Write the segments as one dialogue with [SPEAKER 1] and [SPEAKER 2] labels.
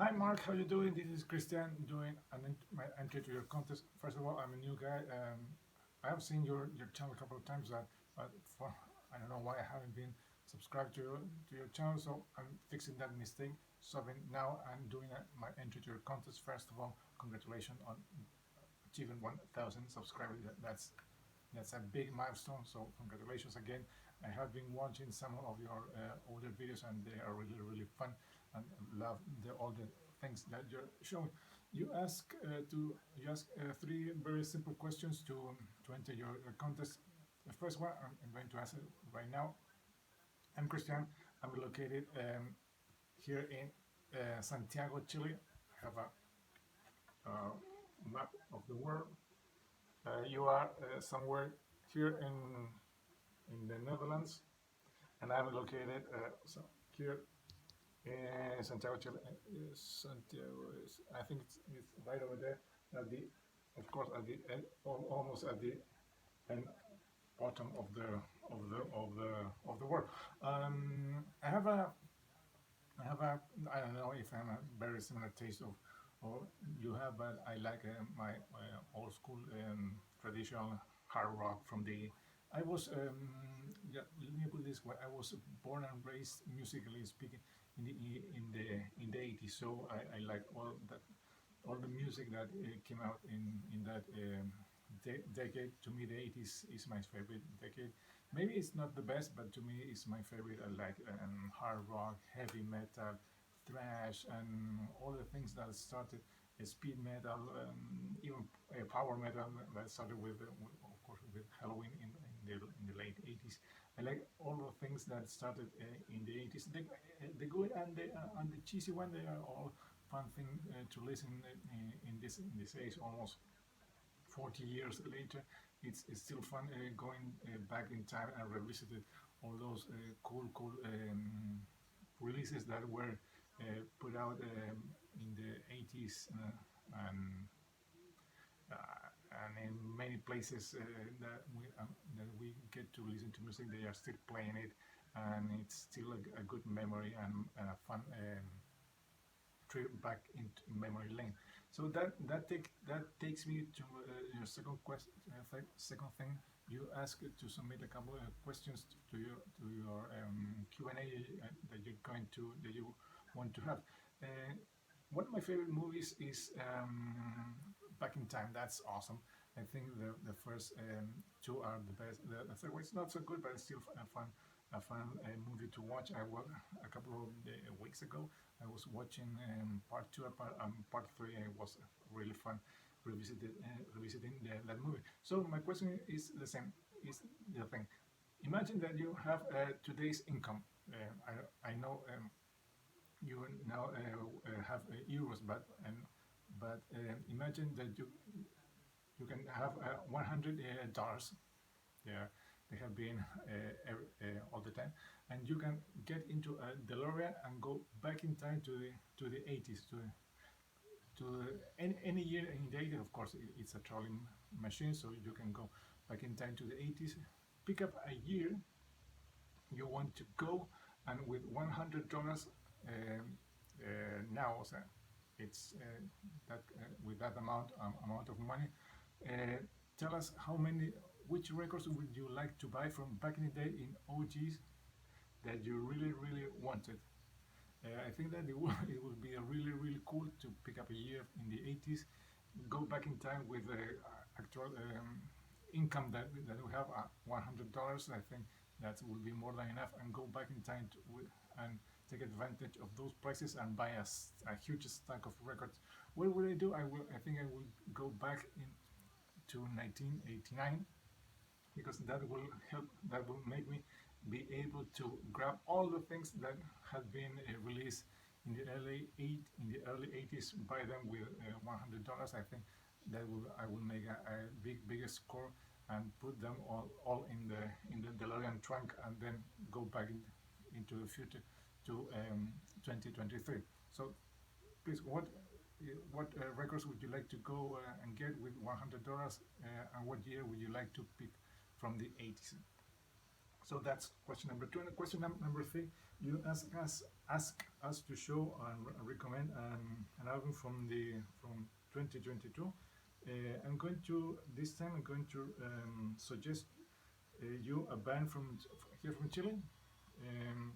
[SPEAKER 1] Hi Mark, how you doing? This is Christian doing my entry to your contest. First of all, I'm a new guy. I have seen your channel a couple of times, but for I don't know why I haven't been subscribed to your channel, so I'm fixing that mistake. So now I'm doing my entry to your contest. First of all, congratulations on achieving 1,000 subscribers. That's a big milestone. So congratulations again. I have been watching some of your older videos, and they are really fun, and love all the things that you're showing. You ask three very simple questions to enter your contest. The first one I'm going to ask it right now. I'm Christian. I'm located here in Santiago, Chile. I have a map of the world. You are somewhere here in the Netherlands, and I'm located here in Santiago, Chile. Santiago is, I think it's right over there at the, of course, at the end, almost at the end bottom of the world. I have I don't know if I'm a very similar taste of or you have, but I like my old school traditional hard rock from the. I was yeah, let me put it this way. I was born and raised musically speaking in the 80s, so I like all the music that came out in that decade. To me, the 80s is my favorite decade. Maybe it's not the best, but to me, it's my favorite. I like hard rock, heavy metal, thrash, and all the things that started. Speed metal, even power metal that started of course, with Halloween in the late 80s. I like all the things that started in the 80s. The good and the cheesy one, they are all fun thing to listen in this age, almost 40 years later. It's still fun going back in time and revisiting all those cool releases that were put out in the 80s and and in many places that we get to listen to music, they are still playing it, and it's still a good memory and a fun trip back into memory lane. So that takes me to your second question. Second thing, you asked to submit a couple of questions to your Q&A that you want to have. Uh, One of my favorite movies is Back in Time. That's awesome. I think the first two are the best. The third one is not so good, but it's still a fun movie to watch. A couple of weeks ago. I was watching part two and part three, and it was really fun revisiting that movie. So my question is the same. Is the thing? Imagine that you have today's income. I know you now have euros, but imagine that you can have $100. Yeah, they have been all the time, and you can get into a DeLorean and go back in time to the 80s, to any year in the 80s. Of course, it's a traveling machine, so you can go back in time to the 80s, pick up a year you want to go, and with $100 now, so it's that with that amount of money. Uh, Tell us which records would you like to buy from back in the day in OGs that you really wanted. I think that it would be a really cool to pick up a year in the 80s, go back in time with the actual income that we have at $100. I think that will be more than enough, and go back in time and take advantage of those prices and buy a huge stack of records. What will I do? I think I will go back to 1989, because that will help. That will make me be able to grab all the things that had been released in the early 80s, buy them with $100. I think that will I will make a bigger score, and put them all in the DeLorean trunk, and then go back into the future to 2023. So please, what records would you like to go and get with $100, and what year would you like to pick from the 80s? So that's question number two. And question number three, you ask us to show and recommend an album from 2022. I'm going to this time I'm going to suggest you a band from here from Chile. Um,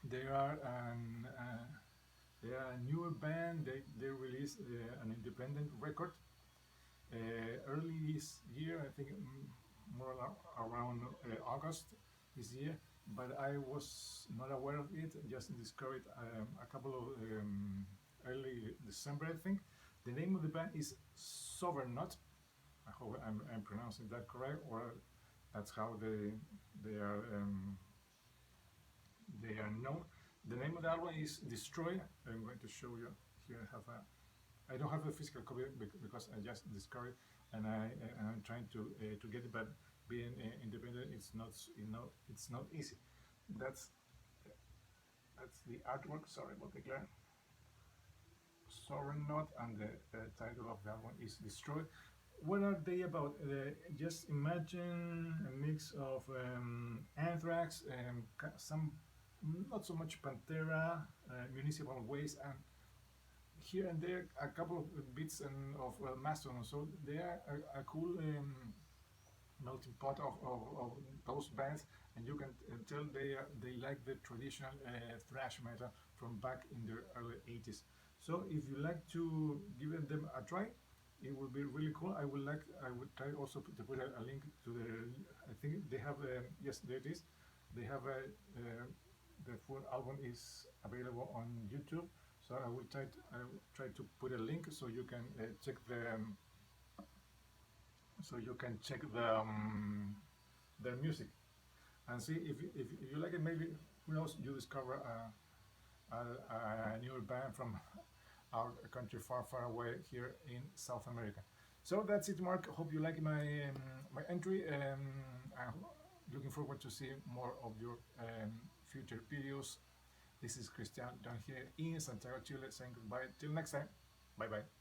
[SPEAKER 1] they are they are a newer band. They released an independent record early this year. I think more around August this year, but I was not aware of it. Just discovered a couple of early December, I think. The name of the band is Sovereign. I hope I'm pronouncing that correct, or that's how they are known. The name of the album is Destroy. I'm going to show you here. I don't have a physical copy because I just discovered, and I'm trying to get it, but being independent, it's not easy. That's that's the artwork. Sorry about the glare. Sovereign Knot, and the title of that one is Destroy. What are they about? Just imagine a mix of Anthrax and some, not so much Pantera, Municipal Waste, and here and there a couple of bits of Mastodon. So they are a cool melting pot of those bands, and you can tell they like the traditional thrash metal from back in the early 80s. So if you like to give them a try, it would be really cool. I would try also to put a link to the. I think they have yes, there it is. They have the full album is available on YouTube. So I will try to put a link so you can check their music and see if you like it. Maybe who knows, you discover a newer band from our country far away here in South America. So that's it, Mark. Hope you like my entry. I'm looking forward to see more of your future videos. This is Christian down here in Santiago, Chile, saying goodbye. Till next time. Bye bye.